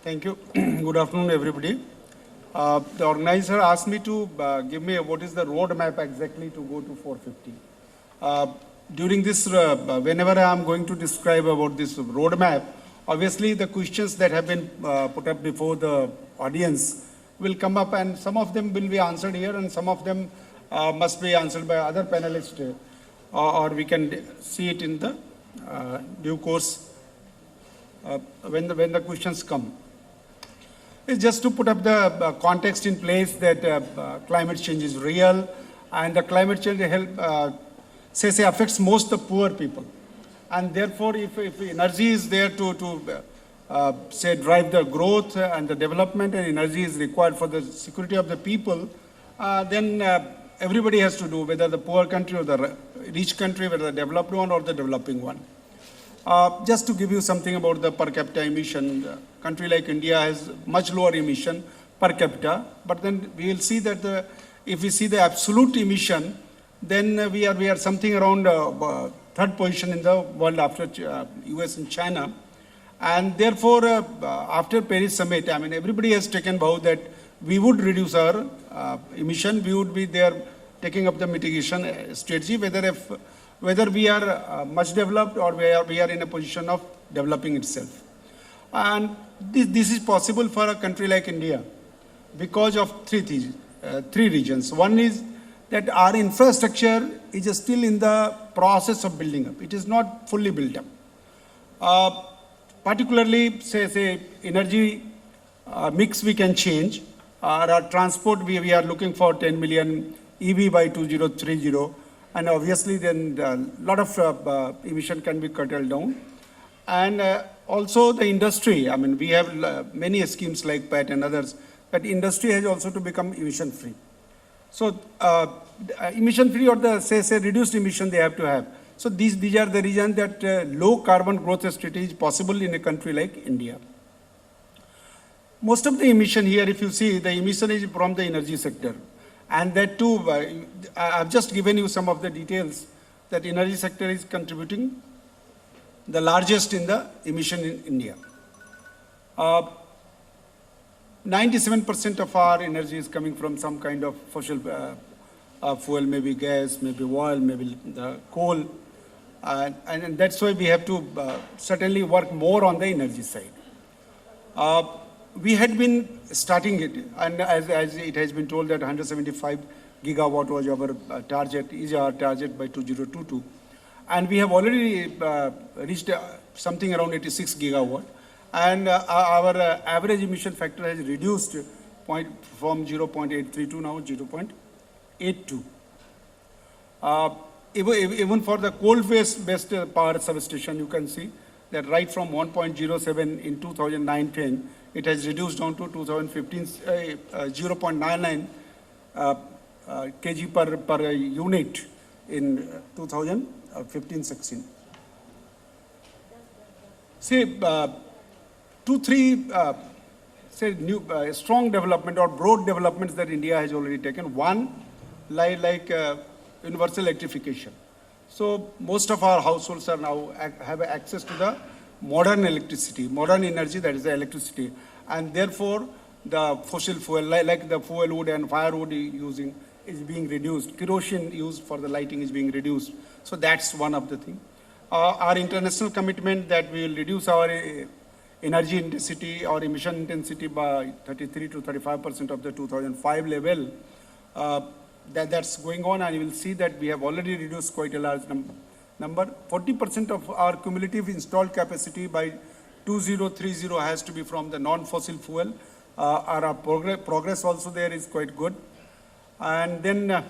Thank you. Good afternoon, everybody. The organizer asked me to give me what is the roadmap exactly to go to 450. During this, whenever I am going to describe about this roadmap, obviously the questions that have been put up before the audience will come up, and some of them will be answered here, and some of them must be answered by other panelists, or we can see it in the due course when the questions come. It's just to put up the context in place that climate change is real, and the climate change affects most the poor people. And therefore, if energy is there to drive the growth and the development, and energy is required for the security of the people, then everybody has to do, whether the poor country or the rich country, whether the developed one or the developing one. Just to give you something about the per capita emission, a country like India has much lower emission per capita, but then we will see that if we see the absolute emission, then we are something around third position in the world after US and China. And therefore, after Paris summit, I mean, everybody has taken vow that we would reduce our emission, we would be there taking up the mitigation strategy, whether we are much developed or we are in a position of developing itself. And this is possible for a country like India because of three reasons. One is that our infrastructure is still in the process of building up. It is not fully built up. Particularly, say energy mix we can change. Our transport, we are looking for 10 million EV by 2030. And obviously, then a lot of emission can be curtailed down. And also the industry, I mean, we have many schemes like PET and others, but industry has also to become emission free. So emission free or the say reduced emission they have to have. So these are the reasons that low carbon growth strategy is possible in a country like India. Most of the emission here, if you see, the emission is from the energy sector. And that too, I've just given you some of the details that energy sector is contributing the largest in the emission in India. 97% of our energy is coming from some kind of fossil fuel, maybe gas, maybe oil, maybe the coal. And that's why we have to certainly work more on the energy side. We had been starting it, and as it has been told that 175 gigawatt was our target, is our target by 2022. And we have already reached something around 86 gigawatt. And our average emission factor has reduced from 0.83 to now 0.82. Even for the coal-based power substation, you can see that right from 1.07 in 2009-10, it has reduced down to 2015 0.99 kg per unit in 2015-16. Say 2-3 new strong development or broad developments that India has already taken. One, like universal electrification. So most of our households are now have access to the modern electricity, modern energy, that is the electricity. And therefore, the fossil fuel, like the fuel wood and firewood using, is being reduced. Kerosene used for the lighting is being reduced. So that's one of the things. Our international commitment that we will reduce our energy intensity or emission intensity by 33 to 35% of the 2005 level, that's going on, and you will see that we have already reduced quite a large number. 40% of our cumulative installed capacity by 2030 has to be from the non-fossil fuel. Our progress also there is quite good. And then,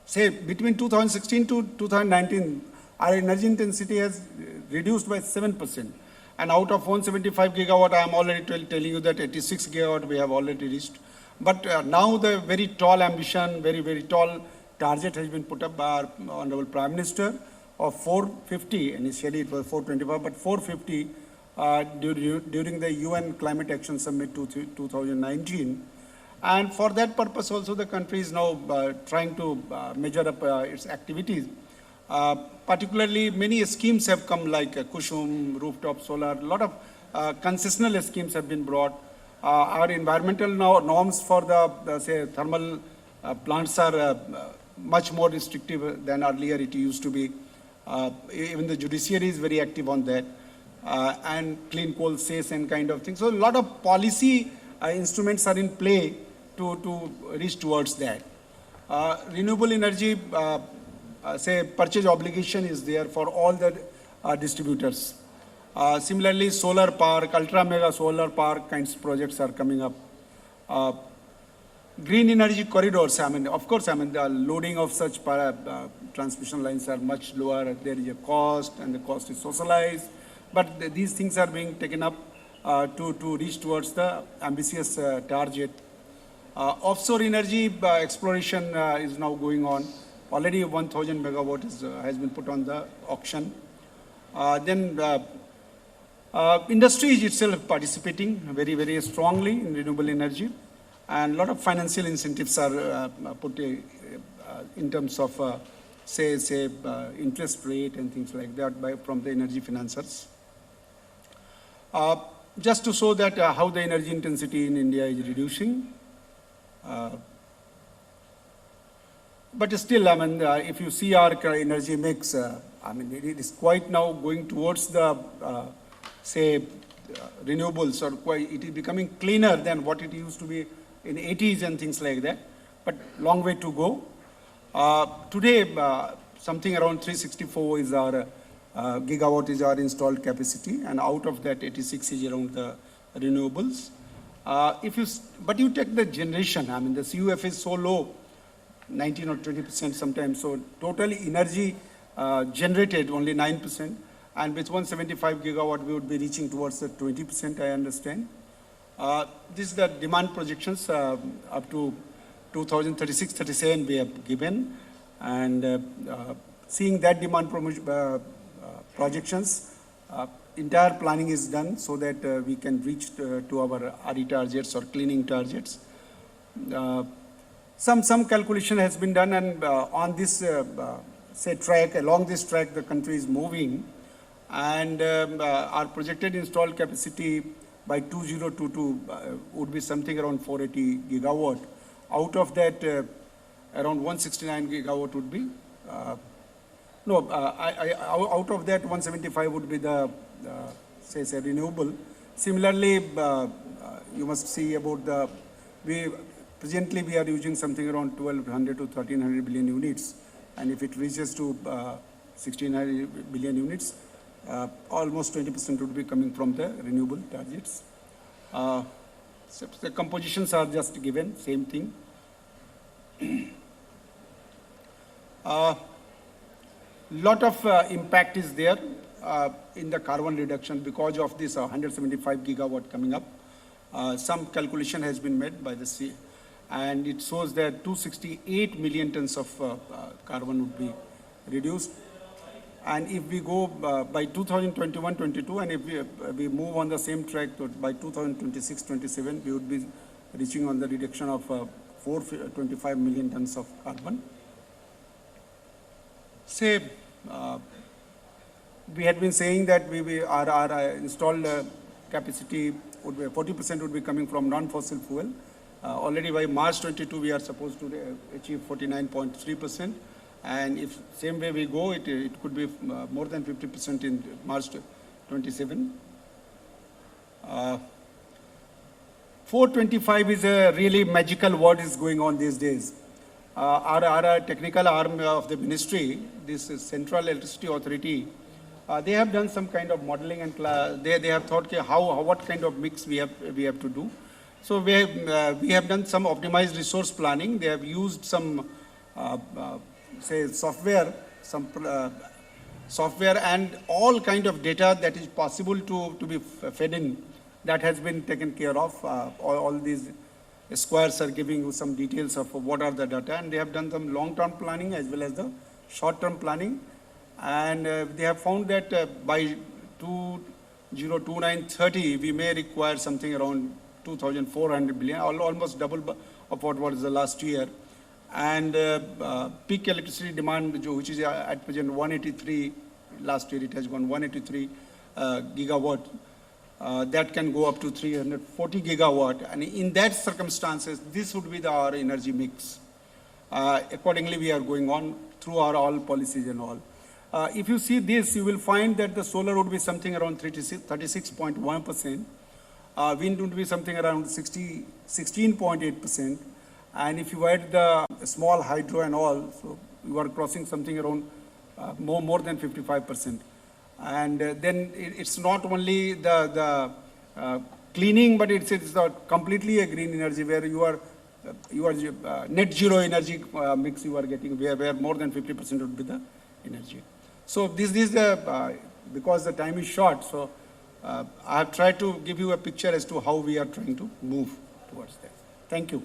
say, between 2016 to 2019, our energy intensity has reduced by 7%. And out of 175 gigawatt, I am already telling you that 86 gigawatt we have already reached. But now the very tall ambition, very tall target has been put up by our Honorable Prime Minister of 450. Initially it was 425, but 450 during the UN Climate Action Summit 2019. And for that purpose also the country is now trying to measure up its activities. Particularly many schemes have come like Kusum, rooftop solar, a lot of concessional schemes have been brought. Our environmental norms for the say, thermal plants are much more restrictive than earlier it used to be. Even the judiciary is very active on that. And clean coal cess and kind of thing. So a lot of policy instruments are in play to reach towards that. Renewable energy, say, purchase obligation is there for all the distributors. Similarly, solar park, ultra mega solar park kinds of projects are coming up. Green energy corridors, I mean, of course, I mean, the loading of such transmission lines are much lower. There is a cost, and the cost is socialized. But these things are being taken up to reach towards the ambitious target. Offshore energy exploration is now going on. Already 1,000 megawatt has been put on the auction. Then industry is itself participating very, very strongly in renewable energy. And a lot of financial incentives are put in terms of, say, interest rate and things like that from the energy financiers. Just to show that how the energy intensity in India is reducing. But still, I mean, if you see our energy mix, I mean, it is quite now going towards the, say, renewables, or it is becoming cleaner than what it used to be in 80s and things like that. But long way to go. Today, something around 364 is our gigawatt is our installed capacity, and out of that 86 is around the renewables. But you take the generation, I mean the CUF is so low, 19 or 20% sometimes, so totally energy generated only 9%, and with 175 gigawatt we would be reaching towards the 20%, I understand. This is the demand projections up to 2036-37 we have given, and seeing that demand projections, entire planning is done so that we can reach to our RE targets or cleaning targets. Some calculation has been done, and on this say track, along this track the country is moving, and our projected installed capacity by 2022 would be something around 480 gigawatt. Out of that, around 169 gigawatt would be out of that 175 would be the say renewable. Similarly, you must see about presently we are using something around 1200 to 1300 billion units, and if it reaches to 1600 billion units, almost 20% would be coming from the renewable targets. So the compositions are just given, same thing. Lot of impact is there in the carbon reduction because of this 175 gigawatt coming up. Some calculation has been made by the C, and it shows that 268 million tons of carbon would be reduced. And if we go by 2021-22, and if we move on the same track by 2026-27, we would be reaching on the reduction of 425 million tons of carbon. Say, we had been saying that our installed capacity would be 40% would be coming from non-fossil fuel. Already by March 22, we are supposed to achieve 49.3%. And if same way we go, it could be more than 50% in March 27. 425 is a really magical word is going on these days. Our technical arm of the ministry, this is Central Electricity Authority, they have done some kind of modeling, and they have thought what kind of mix we have to do. So we have done some optimized resource planning. They have used some say software, software and all kind of data that is possible to be fed in. That has been taken care of. All these squares are giving you some details of what are the data, and they have done some long-term planning as well as the short-term planning. And they have found that by 2029-30, we may require something around 2,400 billion, almost double of what was the last year. And peak electricity demand, which is at present 183, last year it has gone 183 gigawatt. that can go up to 340 gigawatt. And in that circumstances, this would be our energy mix. Accordingly, we are going on through our all policies and all. If you see this, you will find that the solar would be something around 36.1%. Wind would be something around 16.8%. And if you add the small hydro and all, so you are crossing something around more than 55%. And then it's not only the cleaning, but it's completely a green energy where you are net zero energy mix you are getting, where more than 50% would be the energy. So this is because the time is short, so I have tried to give you a picture as to how we are trying to move towards that. Thank you.